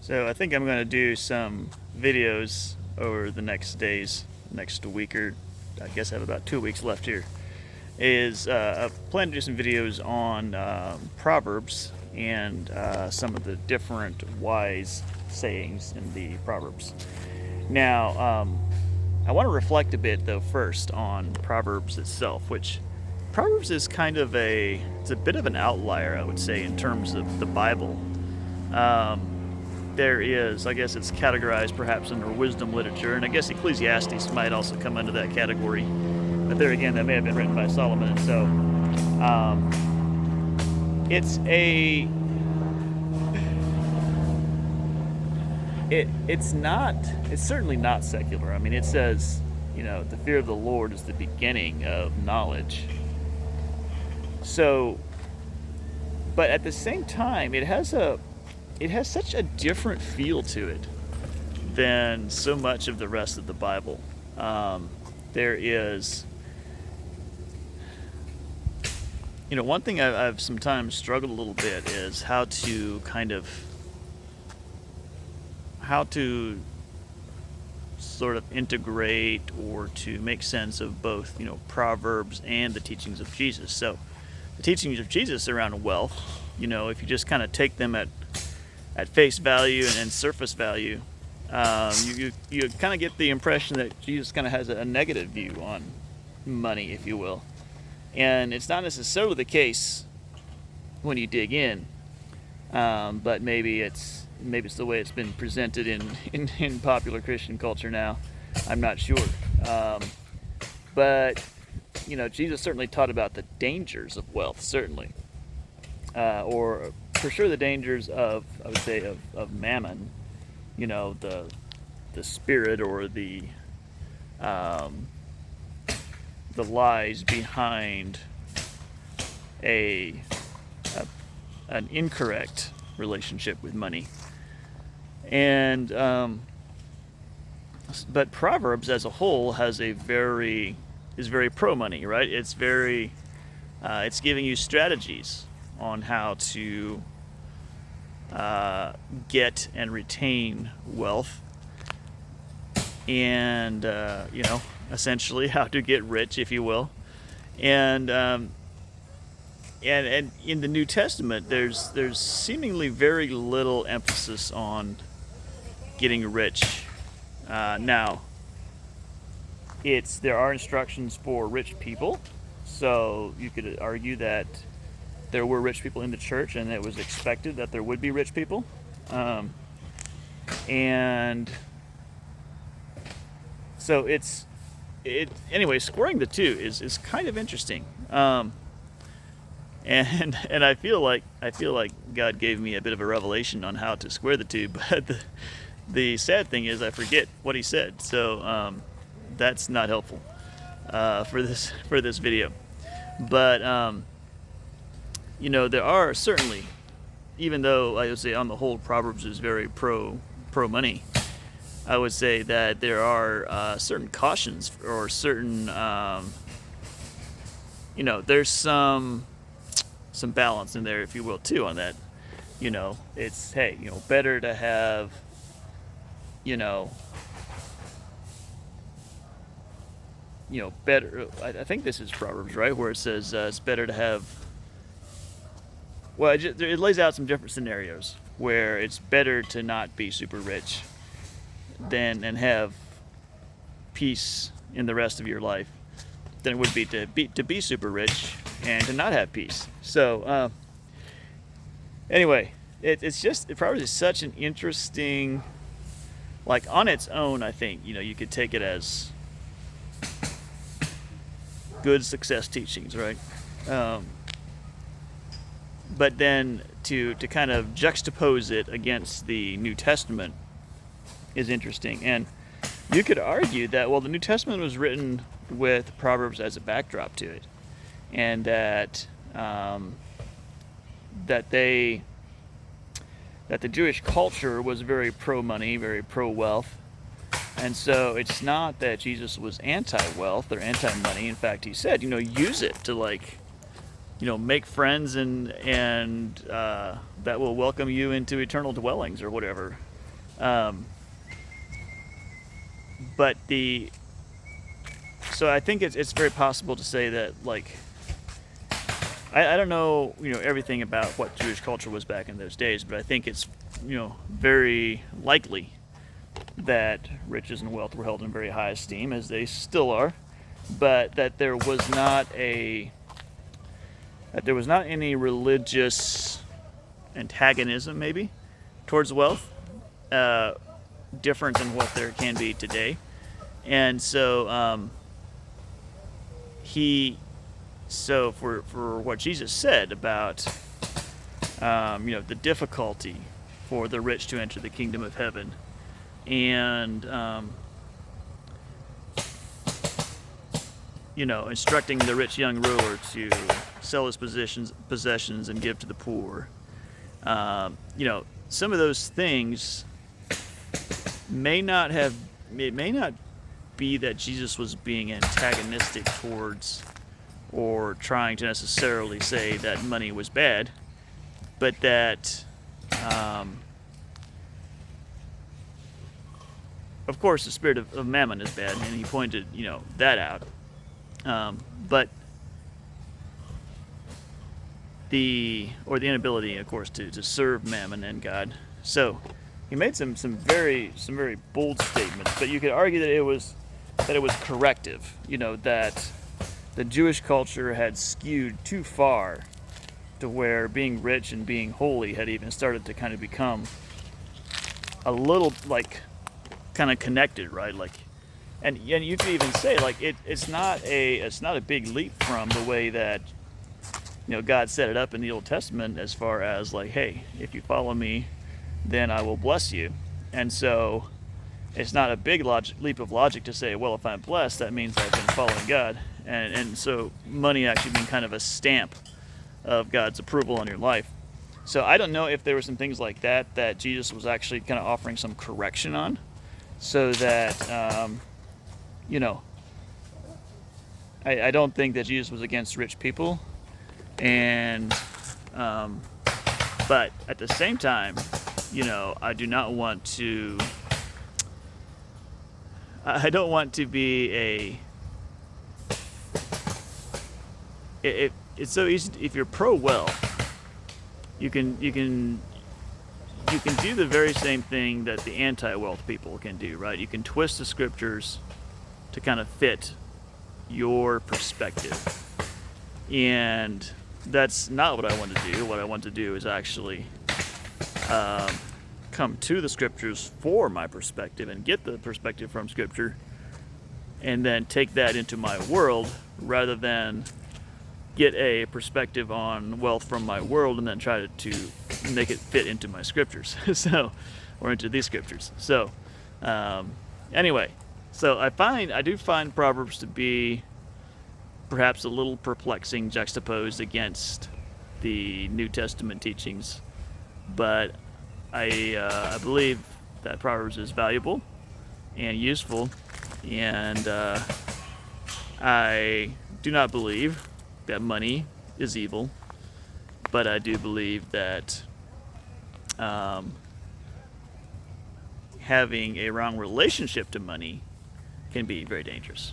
So I think I'm going to do some videos over the next days, next week, or I guess I have about 2 weeks left here. I plan to do some videos on Proverbs and some of the different wise sayings in the Proverbs. Now, I want to reflect a bit though first on Proverbs itself, which Proverbs is it's a bit of an outlier, I would say, in terms of the Bible. There is, I guess it's categorized perhaps under wisdom literature, and I guess Ecclesiastes might also come under that category. But there again, that may have been written by Solomon, and so it's a it's certainly not secular. I mean, it says, the fear of the Lord is the beginning of knowledge. So, but at the same time, it has such a different feel to it than so much of the rest of the Bible. There is, one thing I've sometimes struggled a little bit is how to sort of integrate or to make sense of both, Proverbs and the teachings of Jesus. So the teachings of Jesus around wealth, if you just kind of take them at face value and surface value, you kind of get the impression that Jesus kind of has a negative view on money, if you will. And it's not necessarily the case when you dig in, but maybe it's the way it's been presented in popular Christian culture now. I'm not sure. But, Jesus certainly taught about the dangers of wealth, certainly. Or for sure the dangers of, I would say, of mammon, the spirit or the lies behind an incorrect relationship with money. And but Proverbs as a whole is very pro money, right? It's giving you strategies on how to get and retain wealth, and essentially how to get rich, if you will. And in the New Testament, there's seemingly very little emphasis on getting rich. Now, there are instructions for rich people, so you could argue that there were rich people in the church, and it was expected that there would be rich people. And so anyway, squaring the two is kind of interesting. And I feel like God gave me a bit of a revelation on how to square the two, but the sad thing is I forget what He said, so that's not helpful for this video. But there are certainly, even though I would say on the whole Proverbs is very pro money, I would say that there are certain cautions or certain there's some balance in there, if you will, too, on that. It's, hey, better to have, better, I think this is Proverbs, right, where it says it's better to have, well, it lays out some different scenarios where it's better to not be super rich and have peace in the rest of your life than it would be to be super rich and to not have peace. So anyway, it probably is such an interesting, like, on its own, I think you could take it as good success teachings, right? But then to kind of juxtapose it against the New Testament is interesting. And you could argue that, well, the New Testament was written with Proverbs as a backdrop to it, and that the Jewish culture was very pro-money, very pro-wealth. And so it's not that Jesus was anti-wealth or anti-money. In fact, He said, use it to make friends and that will welcome you into eternal dwellings or whatever. Um, but so I think it's very possible to say that, like, I don't know, everything about what Jewish culture was back in those days, but I think it's, very likely that riches and wealth were held in very high esteem, as they still are, but that there was not any religious antagonism, maybe, towards wealth, uh, different than what there can be today. And so for what Jesus said about the difficulty for the rich to enter the kingdom of heaven, and instructing the rich young ruler to sell his possessions and give to the poor. Some of those things may not have. It may not be that Jesus was being antagonistic towards or trying to necessarily say that money was bad, but that, of course, the spirit of mammon is bad, and he pointed, that out. But the inability, of course, to serve mammon and God. So he made some very bold statements, but you could argue that it was corrective. That the Jewish culture had skewed too far to where being rich and being holy had even started to kind of become a little, like, kind of connected, right? Like, and you could even say, like, it's not a big leap from the way that God set it up in the Old Testament, as far as, like, hey, if you follow me, then I will bless you. And so it's not a big leap of logic to say, well, if I'm blessed, that means I've been following God. And so money actually being kind of a stamp of God's approval on your life. So I don't know if there were some things like that Jesus was actually kind of offering some correction on, so that, I don't think that Jesus was against rich people. And, but at the same time, I don't want to be it's so easy. If you're pro-wealth, you can do the very same thing that the anti-wealth people can do, right? You can twist the scriptures to kind of fit your perspective. And that's not what I want to do. What I want to do is actually come to the scriptures for my perspective and get the perspective from scripture, and then take that into my world, rather than get a perspective on wealth from my world and then try to make it fit into my scriptures. Or into these scriptures. So anyway, so I do find Proverbs to be perhaps a little perplexing, juxtaposed against the New Testament teachings, but I believe that Proverbs is valuable and useful, and I do not believe that money is evil, but I do believe that having a wrong relationship to money can be very dangerous.